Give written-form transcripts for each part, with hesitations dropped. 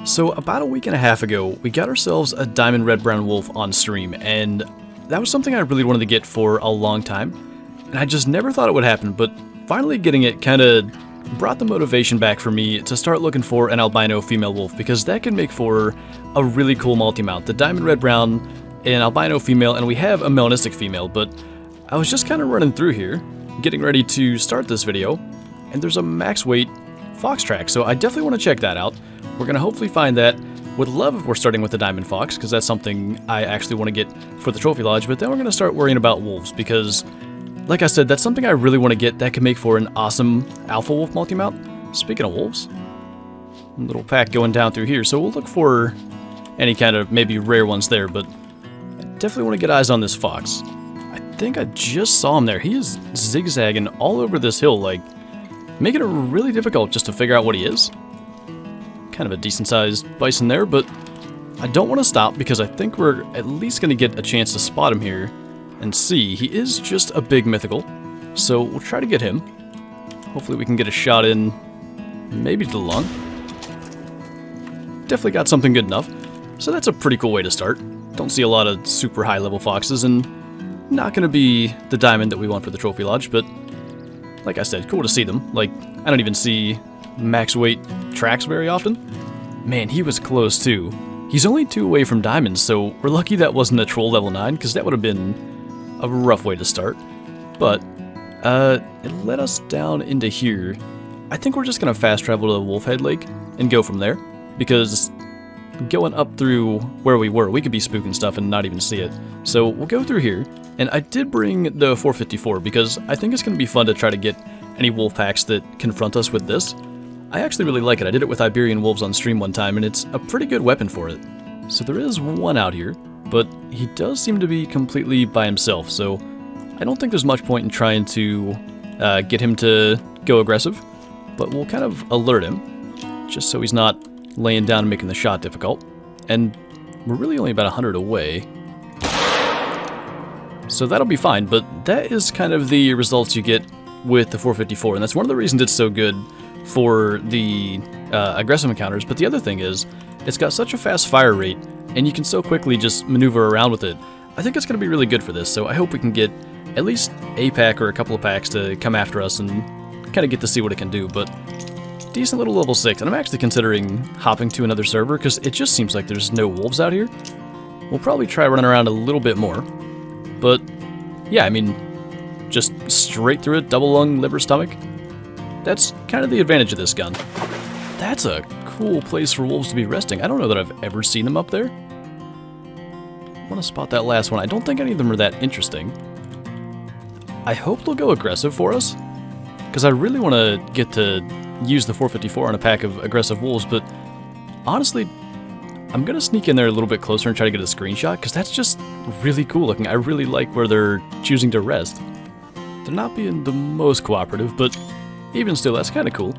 So about a week and a half ago, we got ourselves a diamond red brown wolf on stream, and that was something I really wanted to get for a long time, and I just never thought it would happen, but finally getting it kind of brought the motivation back for me to start looking for an albino female wolf, because that can make for a really cool multi-mount. The diamond red brown, an albino female, and we have a melanistic female, but I was just kind of running through here, getting ready to start this video, and there's a max weight fox track, so I definitely want to check that out. We're going to hopefully find that. Would love if we're starting with the diamond fox, because that's something I actually want to get for the trophy lodge, but then we're going to start worrying about wolves, because like I said, that's something I really want to get that can make for an awesome alpha wolf multi-mount. Speaking of wolves, a little pack going down through here, so we'll look for any kind of maybe rare ones there, but I definitely want to get eyes on this fox. I think I just saw him there. He is zigzagging all over this hill, like making it really difficult just to figure out what he is. Kind of a decent sized bison there, but I don't want to stop because I think we're at least going to get a chance to spot him here and see. He is just a big mythical, so we'll try to get him. Hopefully we can get a shot in, maybe to the lung. Definitely got something good enough, so that's a pretty cool way to start. Don't see a lot of super high level foxes, and not going to be the diamond that we want for the trophy lodge, but like I said, cool to see them. Like, I don't even see max weight tracks very often. Man, he was close too. He's only 2 away from diamonds, so we're lucky that wasn't a troll level 9, because that would have been a rough way to start. But it led us down into here. I think we're just gonna fast travel to the Wolfhead Lake and go from there, because going up through where we were, we could be spooking stuff and not even see it. So we'll go through here, and I did bring the 454 because I think it's gonna be fun to try to get any wolf packs that confront us with this. I actually really like it. I did it with Iberian wolves on stream one time, and it's a pretty good weapon for it. So there is one out here, but he does seem to be completely by himself, so I don't think there's much point in trying to get him to go aggressive, but we'll kind of alert him, just so he's not laying down and making the shot difficult. And we're really only about 100 away, so that'll be fine, but that is kind of the results you get with the 454, and that's one of the reasons it's so good for the aggressive encounters. But the other thing is, it's got such a fast fire rate, and you can so quickly just maneuver around with it. I think it's going to be really good for this, so I hope we can get at least a pack or a couple of packs to come after us and kind of get to see what it can do. But decent little level 6, and I'm actually considering hopping to another server, because it just seems like there's no wolves out here. We'll probably try running around a little bit more, but yeah, I mean, just straight through it, double lung, liver, stomach. That's kind of the advantage of this gun. That's a cool place for wolves to be resting. I don't know that I've ever seen them up there. I want to spot that last one. I don't think any of them are that interesting. I hope they'll go aggressive for us, because I really want to get to use the 454 on a pack of aggressive wolves, but honestly, I'm going to sneak in there a little bit closer and try to get a screenshot, because that's just really cool looking. I really like where they're choosing to rest. They're not being the most cooperative, but even still, that's kind of cool.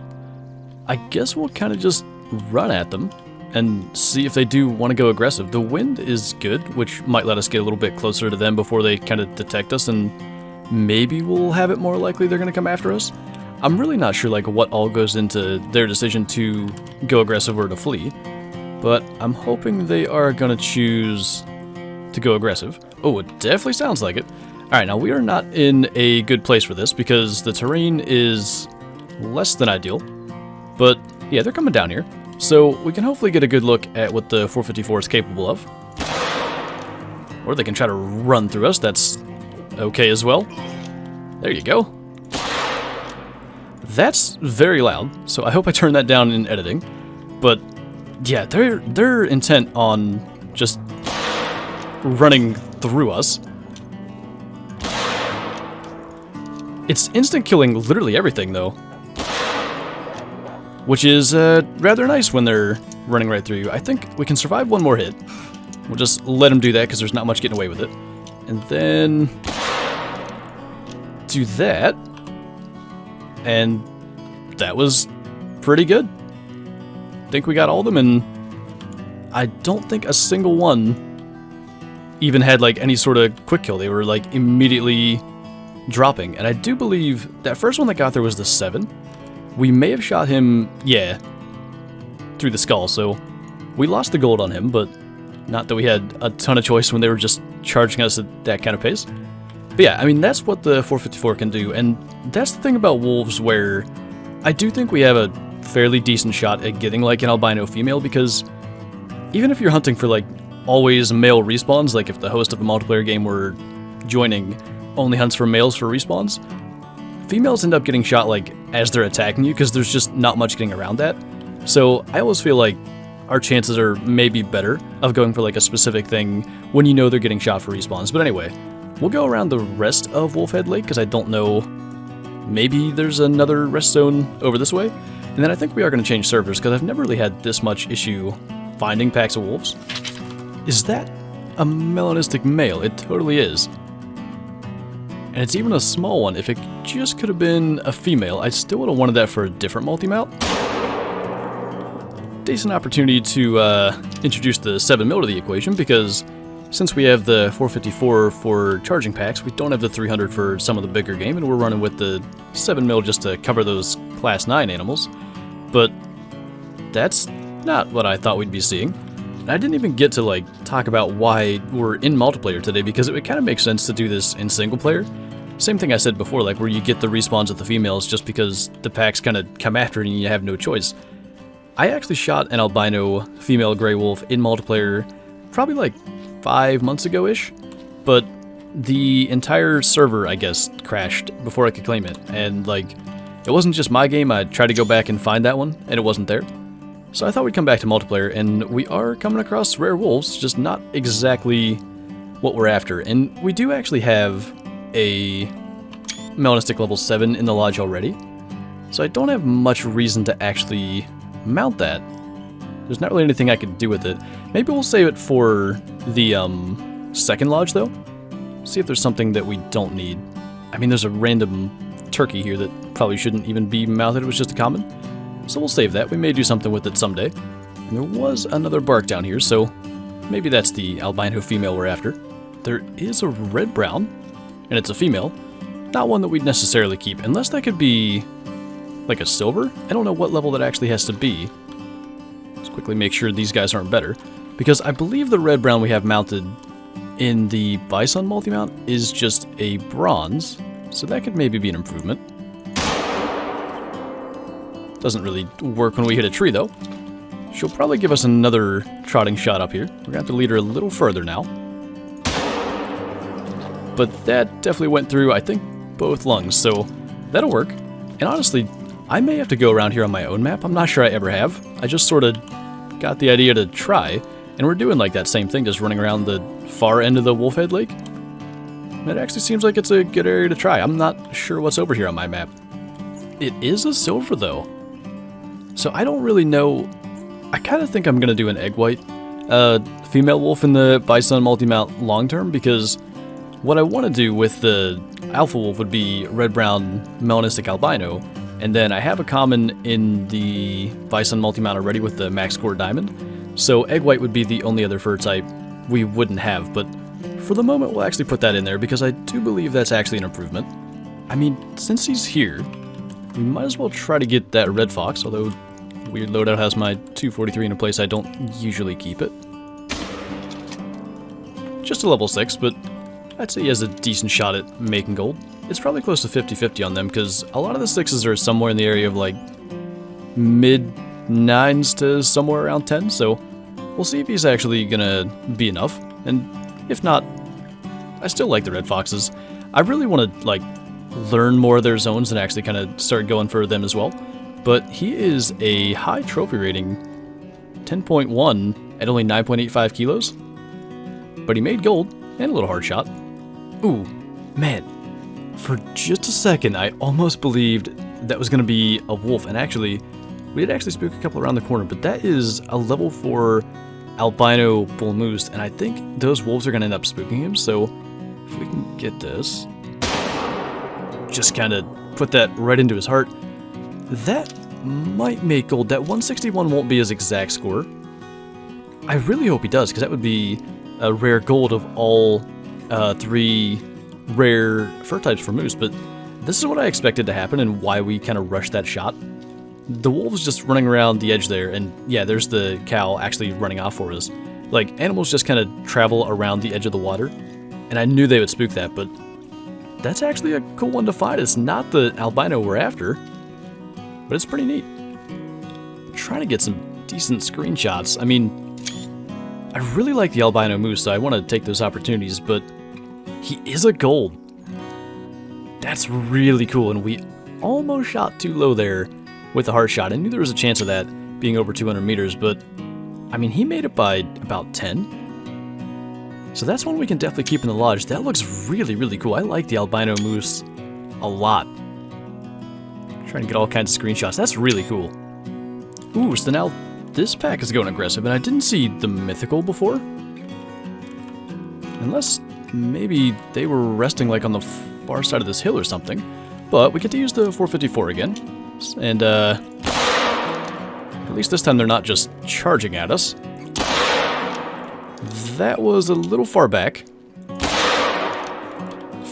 I guess we'll kind of just run at them and see if they do want to go aggressive. The wind is good, which might let us get a little bit closer to them before they kind of detect us, and maybe we'll have it more likely they're going to come after us. I'm really not sure like what all goes into their decision to go aggressive or to flee, but I'm hoping they are going to choose to go aggressive. Oh, it definitely sounds like it. Alright, now we are not in a good place for this because the terrain is less than ideal, but yeah, they're coming down here, so we can hopefully get a good look at what the 454 is capable of. Or they can try to run through us. That's okay as well. There you go. That's very loud, so I hope I turn that down in editing. But yeah, they're intent on just running through us. It's instant killing literally everything, though, which is rather nice when they're running right through you. I think we can survive one more hit. We'll just let them do that because there's not much getting away with it. And then do that. And that was pretty good. I think we got all of them, and I don't think a single one even had like any sort of quick kill. They were like immediately dropping, and I do believe that first one that got there was the 7. We may have shot him, yeah, through the skull, so We lost the gold on him, but not that we had a ton of choice when they were just charging us at that kind of pace. But yeah, I mean, that's what the 454 can do, and that's the thing about wolves where I do think we have a fairly decent shot at getting like an albino female, because even if you're hunting for like always male respawns, like if the host of the multiplayer game we're joining only hunts for males for respawns, females end up getting shot like as they're attacking you because there's just not much getting around that. So I always feel like our chances are maybe better of going for like a specific thing when you know they're getting shot for respawns. But anyway, we'll go around the rest of Wolfhead Lake because I don't know, maybe there's another rest zone over this way. And then I think we are going to change servers because I've never really had this much issue finding packs of wolves. Is that a melanistic male? It totally is. And it's even a small one. If it just could have been a female, I still would have wanted that for a different multi-mount. Decent opportunity to introduce the 7mm to the equation, because since we have the 454 for charging packs, we don't have the 300 for some of the bigger game, and we're running with the 7mm just to cover those Class 9 animals. But that's not what I thought we'd be seeing. And I didn't even get to like talk about why we're in multiplayer today, because it would kind of make sense to do this in single player. Same thing I said before, like where you get the respawns at the females just because the packs kind of come after it and you have no choice. I actually shot an albino female gray wolf in multiplayer probably like 5 months ago-ish, but the entire server, I guess, crashed before I could claim it, and like, it wasn't just my game. I tried to go back and find that one, and it wasn't there. So I thought we'd come back to multiplayer, and we are coming across rare wolves, just not exactly what we're after. And we do actually have a melanistic level 7 in the lodge already, so I don't have much reason to actually mount that. There's not really anything I could do with it. Maybe we'll save it for the second lodge, though. See if there's something that we don't need. I mean, there's a random turkey here that probably shouldn't even be mounted. It was just a common. So we'll save that. We may do something with it someday. And there was another bark down here, so maybe that's the albino female we're after. There is a red-brown, and it's a female. Not one that we'd necessarily keep, unless that could be like a silver. I don't know what level that actually has to be. Let's quickly make sure these guys aren't better, because I believe the red-brown we have mounted in the Bison multi-mount is just a bronze, so that could maybe be an improvement. Doesn't really work when we hit a tree, though. She'll probably give us another trotting shot up here. We're going to have to lead her a little further now. But that definitely went through, I think, both lungs, so that'll work. And honestly, I may have to go around here on my own map. I'm not sure I ever have. I just sort of got the idea to try, and we're doing like that same thing, just running around the far end of the Wolfhead Lake. It actually seems like it's a good area to try. I'm not sure what's over here on my map. It is a silver, though. So I don't really know. I kind of think I'm going to do an egg white female wolf in the Bison multi-mount long term, because what I want to do with the alpha wolf would be red-brown melanistic albino, and then I have a common in the Bison multi-mount already with the max score diamond, so egg white would be the only other fur type we wouldn't have, but for the moment we'll actually put that in there because I do believe that's actually an improvement. I mean, since he's here, we might as well try to get that red fox, although Weird Loadout has my 243 in a place I don't usually keep it. Just a level 6, but I'd say he has a decent shot at making gold. It's probably close to 50-50 on them, because a lot of the 6s are somewhere in the area of like mid-9s to somewhere around 10, so we'll see if he's actually gonna be enough, and if not, I still like the red foxes. I really want to like learn more of their zones and actually kind of start going for them as well, but he is a high trophy rating, 10.1 at only 9.85 kilos, but he made gold and a little hard shot. Ooh, man, for just a second I almost believed that was going to be a wolf, and actually we did actually spook a couple around the corner, but that is a level 4 albino bull moose, and I think those wolves are going to end up spooking him, so if we can get this, just kind of put that right into his heart, that might make gold. That 161 won't be his exact score. I really hope he does, because that would be a rare gold of all 3 rare fur types for moose, but this is what I expected to happen and why we kind of rushed that shot. the wolves just running around the edge there, and yeah, there's the cow actually running off for us. Like, animals just kind of travel around the edge of the water, and I knew they would spook that, but that's actually a cool one to find. It's not the albino we're after, but it's pretty neat. I'm trying to get some decent screenshots. I mean, I really like the albino moose, so I want to take those opportunities, but he is a gold. That's really cool, and we almost shot too low there with the hard shot. I knew there was a chance of that being over 200 meters, but I mean, he made it by about 10. So that's one we can definitely keep in the lodge. That looks really, really cool. I like the albino moose a lot. Trying to get all kinds of screenshots. That's really cool. Ooh, so now this pack is going aggressive, and I didn't see the mythical before. Unless maybe they were resting like on the far side of this hill or something. But we get to use the 454 again. And at least this time they're not just charging at us. That was a little far back.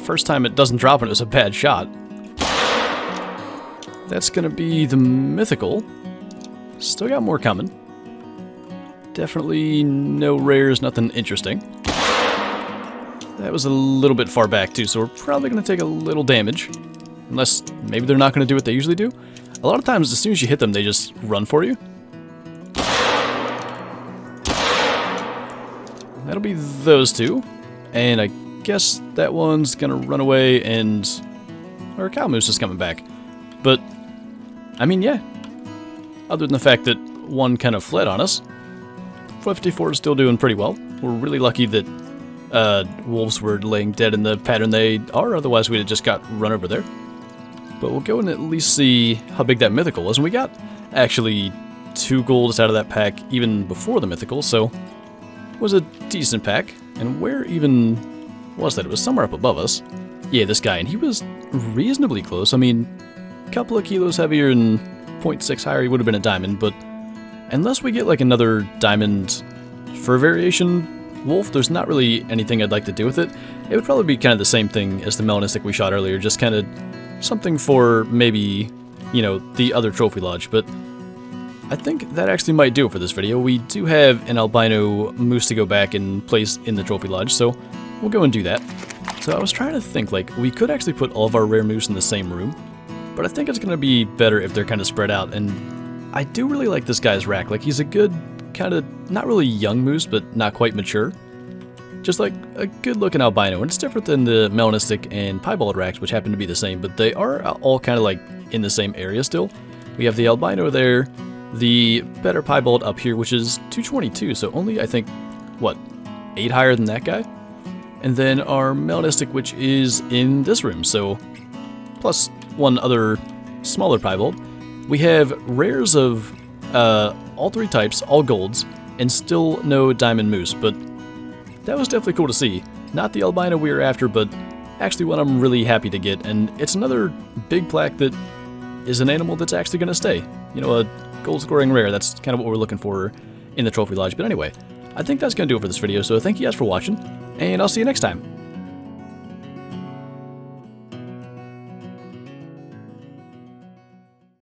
First time it doesn't drop and it was a bad shot. That's gonna be the mythical. Still got more coming. Definitely no rares, nothing interesting. That was a little bit far back too, so we're probably gonna take a little damage. Unless maybe they're not gonna do what they usually do. A lot of times, as soon as you hit them, they just run for you. That'll be those two. And I guess that one's gonna run away and our cow moose is coming back. But, I mean, yeah. Other than the fact that one kind of fled on us, 454 is still doing pretty well. We're really lucky that wolves were laying dead in the pattern they are, otherwise we'd have just got run over there. But we'll go and at least see how big that mythical was. And we got actually 2 golds out of that pack even before the mythical, so it was a decent pack. And where even was that? It was somewhere up above us. Yeah, this guy, and he was reasonably close. I mean, a couple of kilos heavier and 0.6 higher, he would have been a diamond, but unless we get like another diamond fur variation wolf, there's not really anything I'd like to do with it. It would probably be kind of the same thing as the melanistic we shot earlier, just kind of something for maybe, you know, the other trophy lodge, but I think that actually might do it for this video. We do have an albino moose to go back and place in the trophy lodge, so we'll go and do that. So I was trying to think, like, we could actually put all of our rare moose in the same room, but I think it's going to be better if they're kind of spread out, and I do really like this guy's rack. Like, he's a good, kind of, not really young moose, but not quite mature. Just like a good-looking albino, and it's different than the melanistic and piebald racks, which happen to be the same, but they are all kind of like in the same area still. We have the albino there, the better piebald up here, which is 222, so only, I think, what, 8 higher than that guy? And then our melanistic, which is in this room, so plus one other smaller piebald. We have rares of all 3 types, all golds, and still no diamond moose, but that was definitely cool to see. Not the albino we were after, but actually one I'm really happy to get, and it's another big plaque that is an animal that's actually going to stay. You know, a gold scoring rare, that's kind of what we're looking for in the trophy lodge. But anyway, I think that's going to do it for this video, so thank you guys for watching, and I'll see you next time.